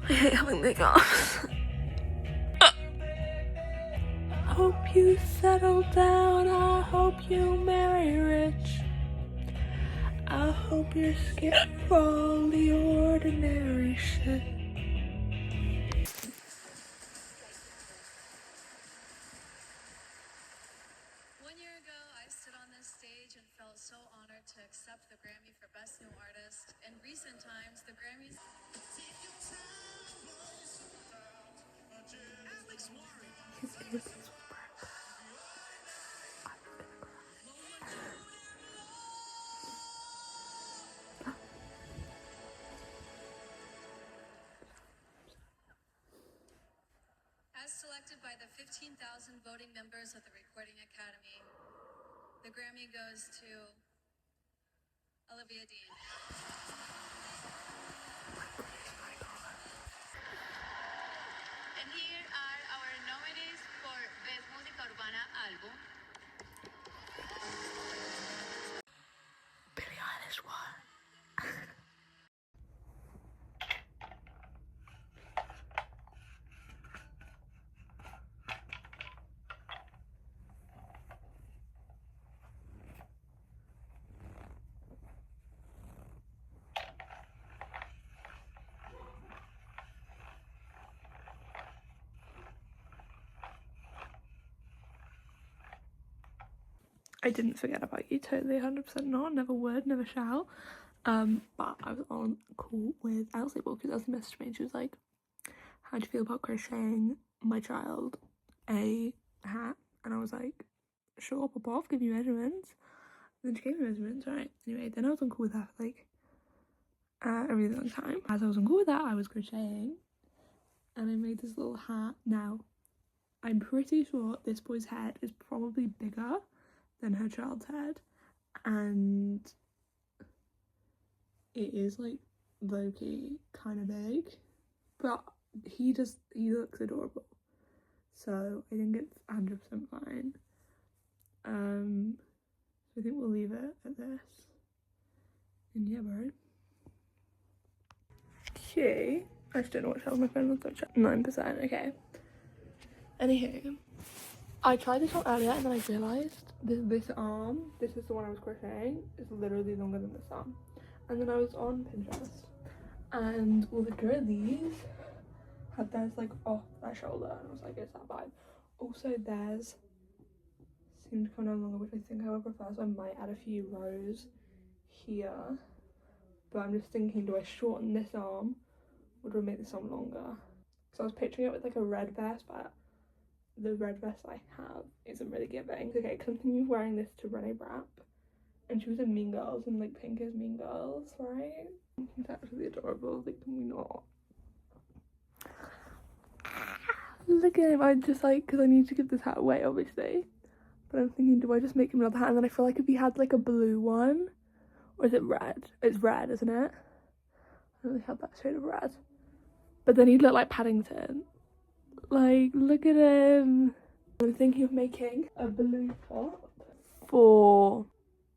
I hate having the hiccups. Hope you settle down, I hope you marry rich. I hope you're scared of all the ordinary shit. One year ago, I stood on this stage and felt so honored to accept the Grammy for Best New Artist. In recent times, the Grammys... As selected by the 15,000 voting members of the Recording Academy, the Grammy goes to Olivia Dean. And here are our nominees for Best Música Urbana Album. Billie Eilish won. I didn't forget about you, totally, 100% not, never would, never shall. But I was on call with Elsie because Elsie messaged me and she was like, how do you feel about crocheting my child a hat? And I was like, sure, pop off, give you measurements. And then she gave me measurements, right? Anyway, then I was on call with her for like a really long time. As I was on call with that, I was crocheting and I made this little hat. Now, I'm pretty sure this boy's head is probably bigger than her child's head, and it is like low-key kind of big, but he looks adorable, so I think it's 100% fine. So I think we'll leave it at this, and yeah, bro. Okay, I just don't know what to tell my phone was, so 9%, okay. Anywho, I tried this on earlier and then I realised this arm, this is the one I was crocheting, is literally longer than this arm. And then I was on Pinterest and all the girlies had theirs like off their shoulder and I was like, is that vibe? Also theirs seemed to come down longer, which I think I would prefer, so I might add a few rows here. But I'm just thinking, do I shorten this arm or do I make this arm longer? So I was picturing it with like a red vest, but the red vest I have isn't really giving. Okay, because I'm thinking of wearing this to Renee Rapp, and she was in Mean Girls, and like pink is Mean Girls, right? It's actually adorable, like, can we not? Look at him. I just like, because I need to give this hat away obviously, but I'm thinking, do I just make him another hat? And then I feel like if he had like a blue one, or is it red? It's red, isn't it? I don't really have that shade of red, but then he'd look like Paddington. Like, look at him. I'm thinking of making a blue top for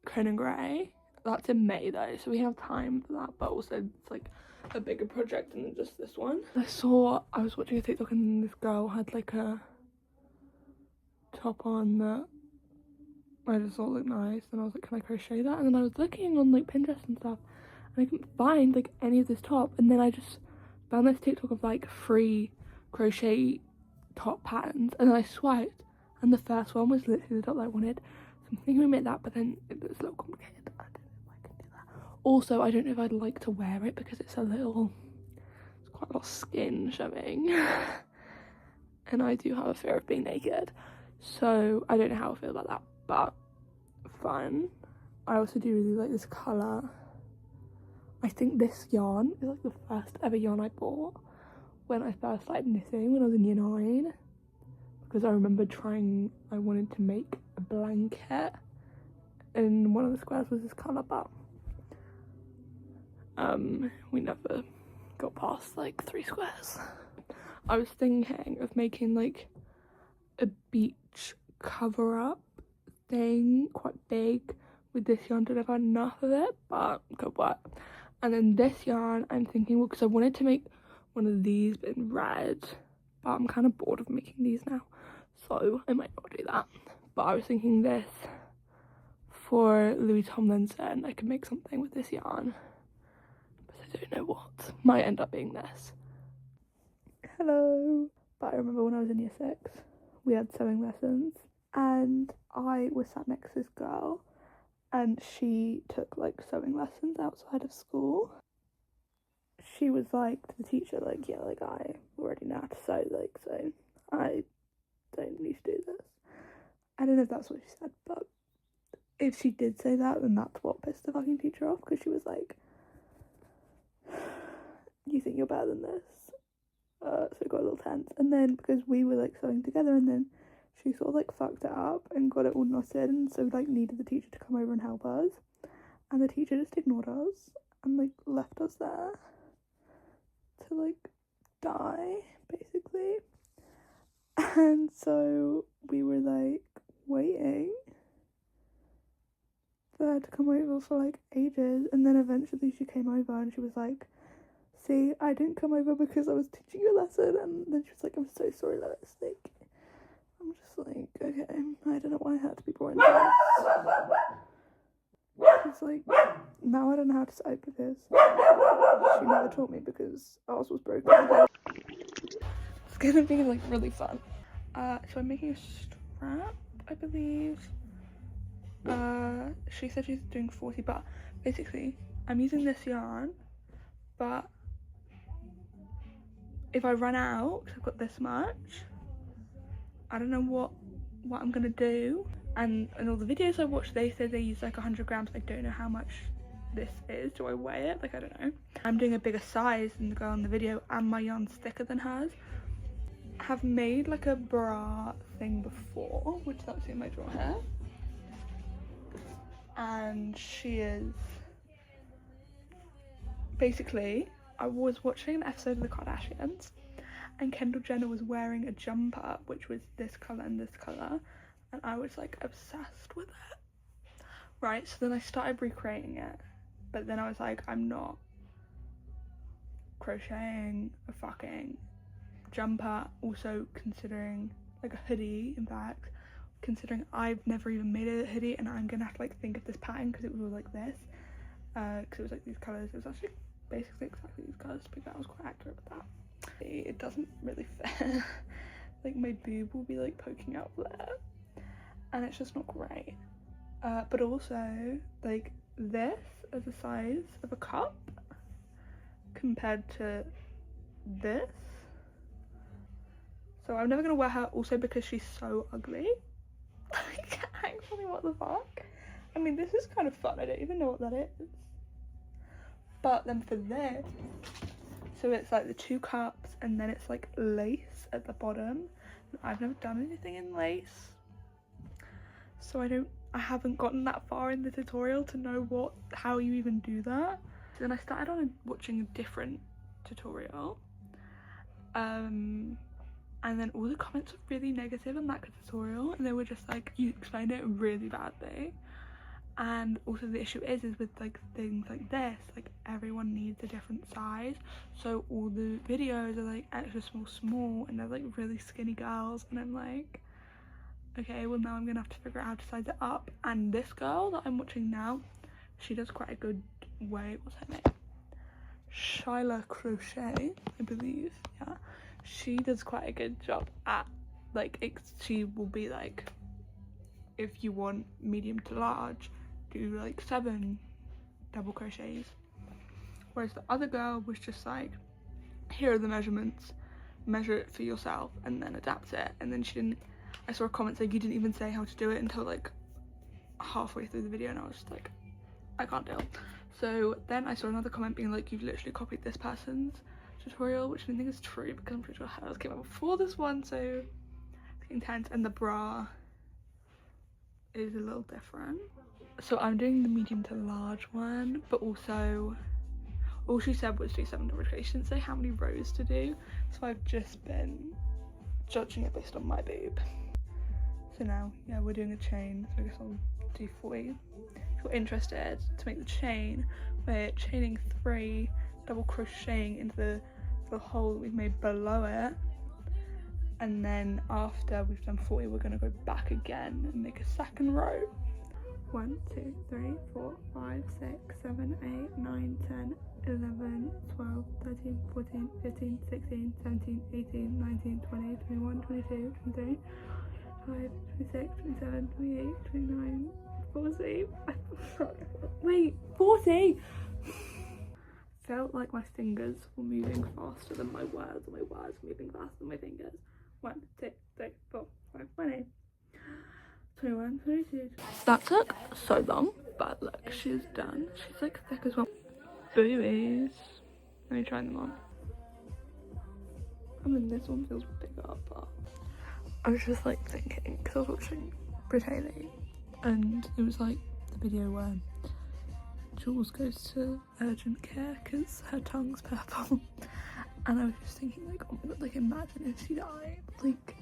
Conan Gray. That's in May though, so we have time for that, but also it's like a bigger project than just this one. I was watching a TikTok and this girl had like a top on that I just thought looked nice, and I was like, can I crochet that? And then I was looking on like Pinterest and stuff and I couldn't find like any of this top, and then I just found this TikTok of like free crochet top patterns, and then I swiped and the first one was literally the top that I wanted, so I'm thinking we make that, but then it looks a little complicated. I don't know if I can do that. Also, I don't know if I'd like to wear it because it's quite a lot of skin showing and I do have a fear of being naked, so I don't know how I feel about that, but fun. I also do really like this colour. I think this yarn is like the first ever yarn I bought when I first started knitting when I was in year 9, because I remember I wanted to make a blanket and one of the squares was this colour, but we never got past like 3 squares. I was thinking of making like a beach cover-up thing, quite big, with this yarn. Don't know if I had enough of it, but could work. And then this yarn I'm thinking, well, because I wanted to make one of these but in red, but I'm kind of bored of making these now, so I might not do that. But I was thinking this for Louis Tomlinson, I could make something with this yarn, but I don't know what. Might end up being this. Hello. But I remember when I was in year 6, we had sewing lessons, and I was sat next to this girl, and she took like sewing lessons outside of school. She was like to the teacher, like, yeah, like I already know how to sew, like, so I don't need to do this. I don't know if that's what she said, but if she did say that, then that's what pissed the fucking teacher off, because she was like, you think you're better than this? So it got a little tense. And then because we were like sewing together, and then she sort of like fucked it up and got it all knotted, and so like needed the teacher to come over and help us, and the teacher just ignored us and like left us there to like die basically. And so we were like waiting for her to come over for like ages, and then eventually she came over and she was like, see, I didn't come over because I was teaching you a lesson. And then she was like, I'm so sorry, Lois. Like, I'm just like, okay, I don't know why I had to be brought into this. It's like, now I don't know how to sew because she never taught me because ours was broken. It's gonna be like really fun. So I'm making a strap, I believe. She said she's doing 40, but basically I'm using this yarn, but if I run out, because I've got this much, I don't know what I'm gonna do. And in all the videos I watched, they said they use like 100 grams. I don't know how much this is. Do I weigh it? Like, I don't know. I'm doing a bigger size than the girl in the video, and my yarn's thicker than hers. I have made like a bra thing before, which that's in my drawer here. And she is basically, I was watching an episode of the Kardashians, and Kendall Jenner was wearing a jumper which was this colour and this colour, and I was like obsessed with it. Right, so then I started recreating it, but then I was like, I'm not crocheting a fucking jumper, also considering like a hoodie, in fact, considering I've never even made a hoodie, and I'm gonna have to like think of this pattern because it was like this, because it was like these colours. It was actually basically exactly these colours, but I was quite accurate with that. It doesn't really fit. Like my boob will be like poking out there, and it's just not great. But also like this is the size of a cup compared to this, so I'm never gonna wear her, also because she's so ugly. Like, actually, what the fuck? I mean, this is kind of fun. I don't even know what that is. But then for this, so it's like the 2 cups, and then it's like lace at the bottom. I've never done anything in lace, so I haven't gotten that far in the tutorial to know how you even do that. So then I started on watching a different tutorial, and then all the comments were really negative on that tutorial, and they were just like, you explained it really badly. And also the issue is with like things like this, like everyone needs a different size, so all the videos are like extra small, and they're like really skinny girls, and I'm like, okay, well now I'm gonna have to figure out how to size it up. And this girl that I'm watching now, she does quite a good way. What's her name? Shyla Crochet, I believe. Yeah, she does quite a good job at like she will be like, if you want medium to large, do like 7 double crochets, whereas the other girl was just like, here are the measurements, measure it for yourself and then adapt it. And then I saw a comment saying you didn't even say how to do it until like halfway through the video, and I was just like, I can't do it. So then I saw another comment being like, you've literally copied this person's tutorial, which I don't think is true because I'm pretty sure hers came out before this one, so it's getting tense. And the bra is a little different, so I'm doing the medium to large one, but also all she said was do 7 double crochets. She didn't say how many rows to do, so I've just been judging it based on my boob. So now, yeah, we're doing a chain, so I guess I'll do 40. If you're interested to make the chain, we're chaining 3, double crocheting into the the hole that we've made below it, and then after we've done 40 we're going to go back again and make a second row. 1 2 3 4 5 6 7 8 9 10 11 12 13 14 15 16 17 18 19 20 21 22 23 25 26 27 28 29 40 wait 40. Felt like my fingers were moving faster than my words, and my words were moving faster than my fingers. 1 2 3 4 5 20 21 22. That took so long, but look, she's done. She's like thick as well. Boobies. Let me try them on. I mean, this one feels bigger, but I was just like thinking, because I was watching Brittany, and it was like the video where Jules goes to urgent care because her tongue's purple, and I was just thinking like, oh my god, like imagine if she died. Like,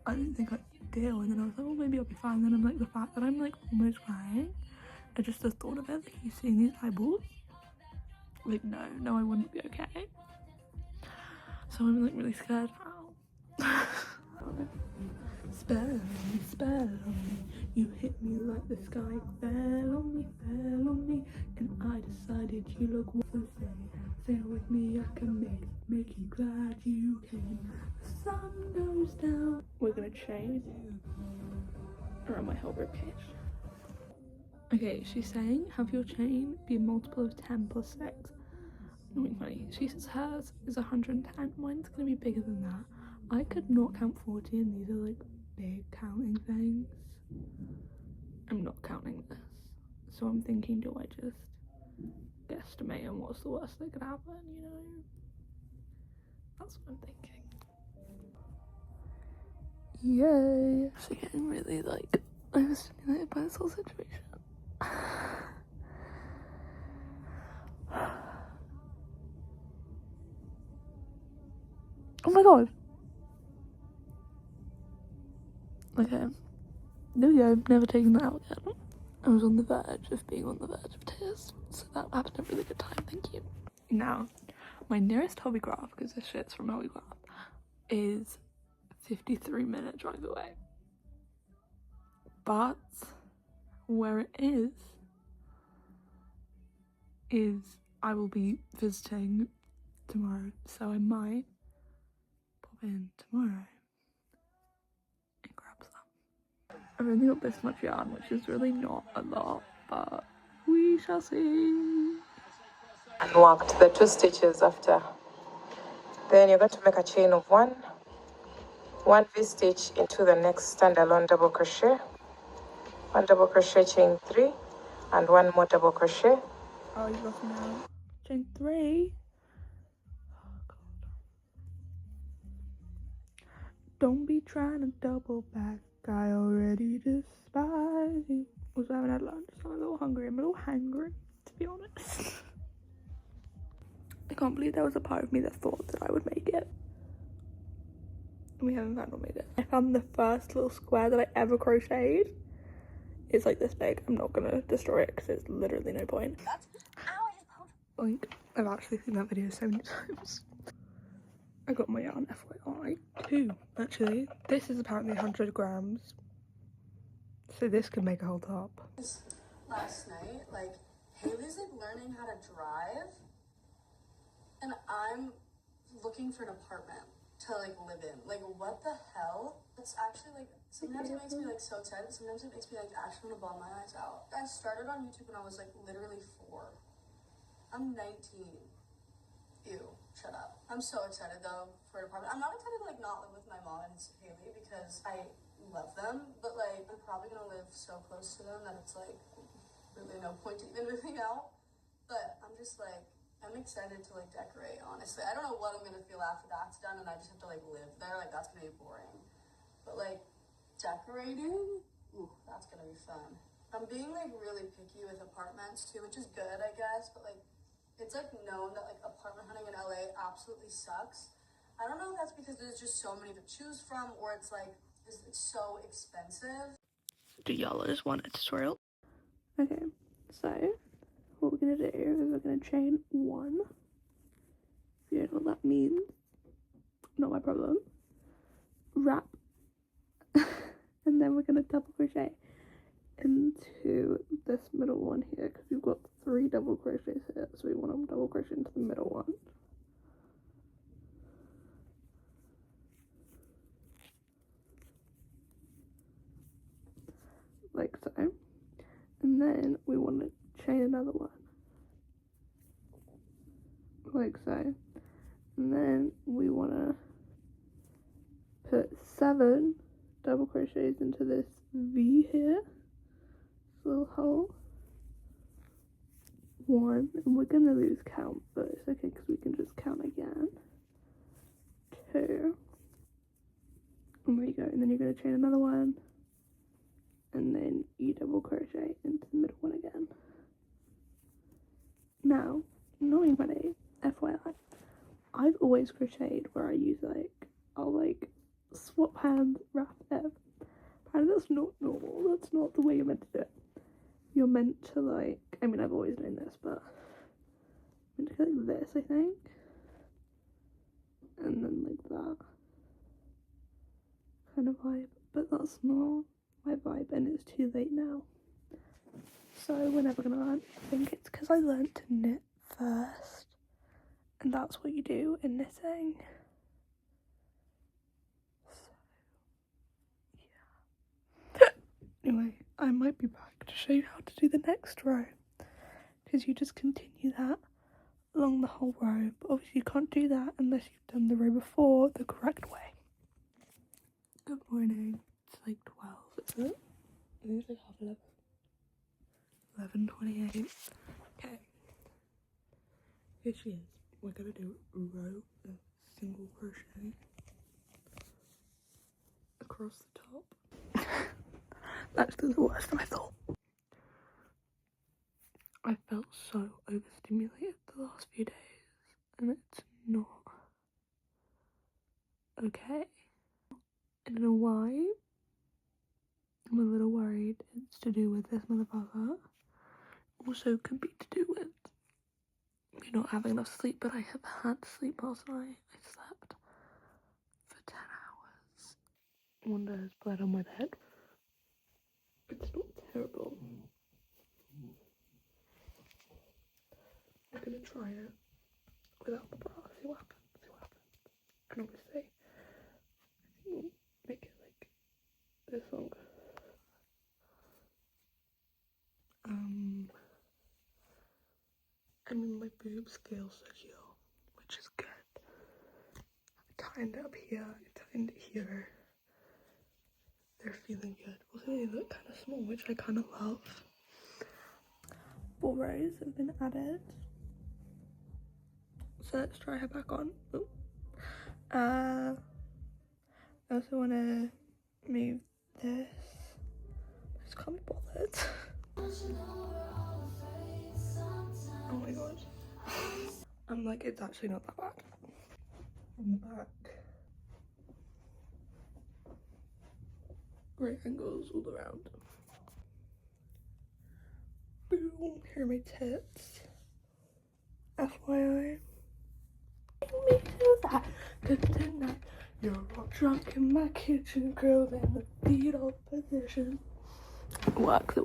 I didn't think I'd deal, and then I was like, oh, maybe I'll be fine. Then I'm like, the fact that I'm like almost crying, I just the thought of it, like you seeing these eyeballs, like no I wouldn't be okay. So I'm like really scared now. Spell on me, you hit me like the sky fell on me, and I decided you look wonderful. Stay with me, I can make you glad you came. The sun goes down. We're gonna chain around my whole ribcage. Okay, she's saying have your chain be a multiple of 10 plus 6. Not being funny. She says hers is 110. Mine's gonna be bigger than that. I could not count 40, and these are like big counting things. I'm not counting this, so I'm thinking, do I just guesstimate and what's the worst that could happen, you know? That's what I'm thinking. Yay! So getting really like overstimulated by this whole situation. Oh my god! Okay, there we go, never taking that out again. I was on the verge of being on the verge of tears, so that happened a really good time, thank you. Now, my nearest hobby graph, because this shit's from hobby graph, is 53-minute drive away. But where it is I will be visiting tomorrow, so I might pop in tomorrow and grab some. I've only got this much yarn, which is really not a lot, but we shall see. And worked the 2 stitches after. Then you're going to make a chain of 1 V-stitch into the next standalone double crochet, 1 double crochet, chain 3, and 1 more double crochet. Oh, you lost me now. Chain 3. Oh god. Don't be trying to double back. I already despise you. Also, I haven't had lunch, so I'm a little hungry. I'm a little hangry, to be honest. I can't believe there was a part of me that thought that I would make it. And we haven't found or made it. I found the first little square that I ever crocheted. It's like this big. I'm not gonna destroy it because there's literally no point. Like, I've actually seen that video so many times. I got my yarn FYI too, actually. This is apparently 100 grams. So this could make a whole top. Last night, like, Haley's like learning how to drive, and I'm looking for an apartment to like live in. Like, what the hell? It's actually like, sometimes it makes me like so excited, sometimes it makes me like actually want to bawl my eyes out. I started on YouTube when I was like literally 4. I'm 19. Ew, shut up. I'm so excited though for an apartment. I'm not excited to like not live with my mom and Haley because I love them, but like I'm probably gonna live so close to them that it's like really no point to even moving out. But I'm just like, I'm excited to like decorate, honestly. I don't know what I'm gonna feel after that's done and I just have to like live there. Like, that's gonna be boring. But like decorating, ooh, that's gonna be fun. I'm being like really picky with apartments too, which is good, I guess, but like it's like known that like apartment hunting in LA absolutely sucks. I don't know if that's because there's just so many to choose from, or it's like it's so expensive. Do y'all just want a tutorial? Okay, so what we're gonna do is we're gonna chain 1 If you don't know what that means, not my problem. Wrap. And then we're going to double crochet into this middle one here, because we've got 3 double crochets here, so we want to double crochet into the middle one. Like so. And then we want to chain another one. Like so. And then we want to put 7 double crochets into this V here. This little hole. 1, and we're gonna lose count, but it's okay because we can just count again. 2, and there you go. And then you're gonna chain another one, and then you double crochet into the middle one again. Now, knowing Renee, FYI, I've always crocheted where I use I'll swap hands, wrap it. And that's not normal. That's not the way you're meant to do it. You're meant to I mean, I've always known this, but I'm meant to go like this, I think, and then like that kind of vibe. But that's not my vibe, and it's too late now. So we're never gonna learn. I think it's because I learned to knit first, and that's what you do in knitting. So yeah. Anyway, I might be back to show you how to do the next row, because you just continue that along the whole row, but obviously you can't do that unless you've done the row before the correct way. Good morning. It's like 12, isn't it? I think it's like half 11. 11:28. Okay. Here she is. We're gonna do a row of single crochet across the top. That's the worst than I thought. I felt so overstimulated the last few days, and it's not okay. I don't know why. I'm a little worried it's to do with this motherfucker. Also could be to do with me not having enough sleep, but I have had sleep last night. I slept for 10 hours. Wanda has bled on my bed. It's not terrible. I'm gonna try it without the bra, see what happens. And obviously, make it like this long. I mean, my boobs feel secure, which is good. I tightened it up here, I tightened it here. They're feeling good. Also, they look kind of small, which I kind of love. 4 rows have been added. So let's try her back on. Ooh. I also want to move this. I just can't be bothered. Oh my god. I'm like, it's actually not that bad. From the back. Great angles all around. Boom, here are my tits. FYI. Me do that, 'cause tonight you're all drunk in my kitchen, girl, in the fetal position. It works.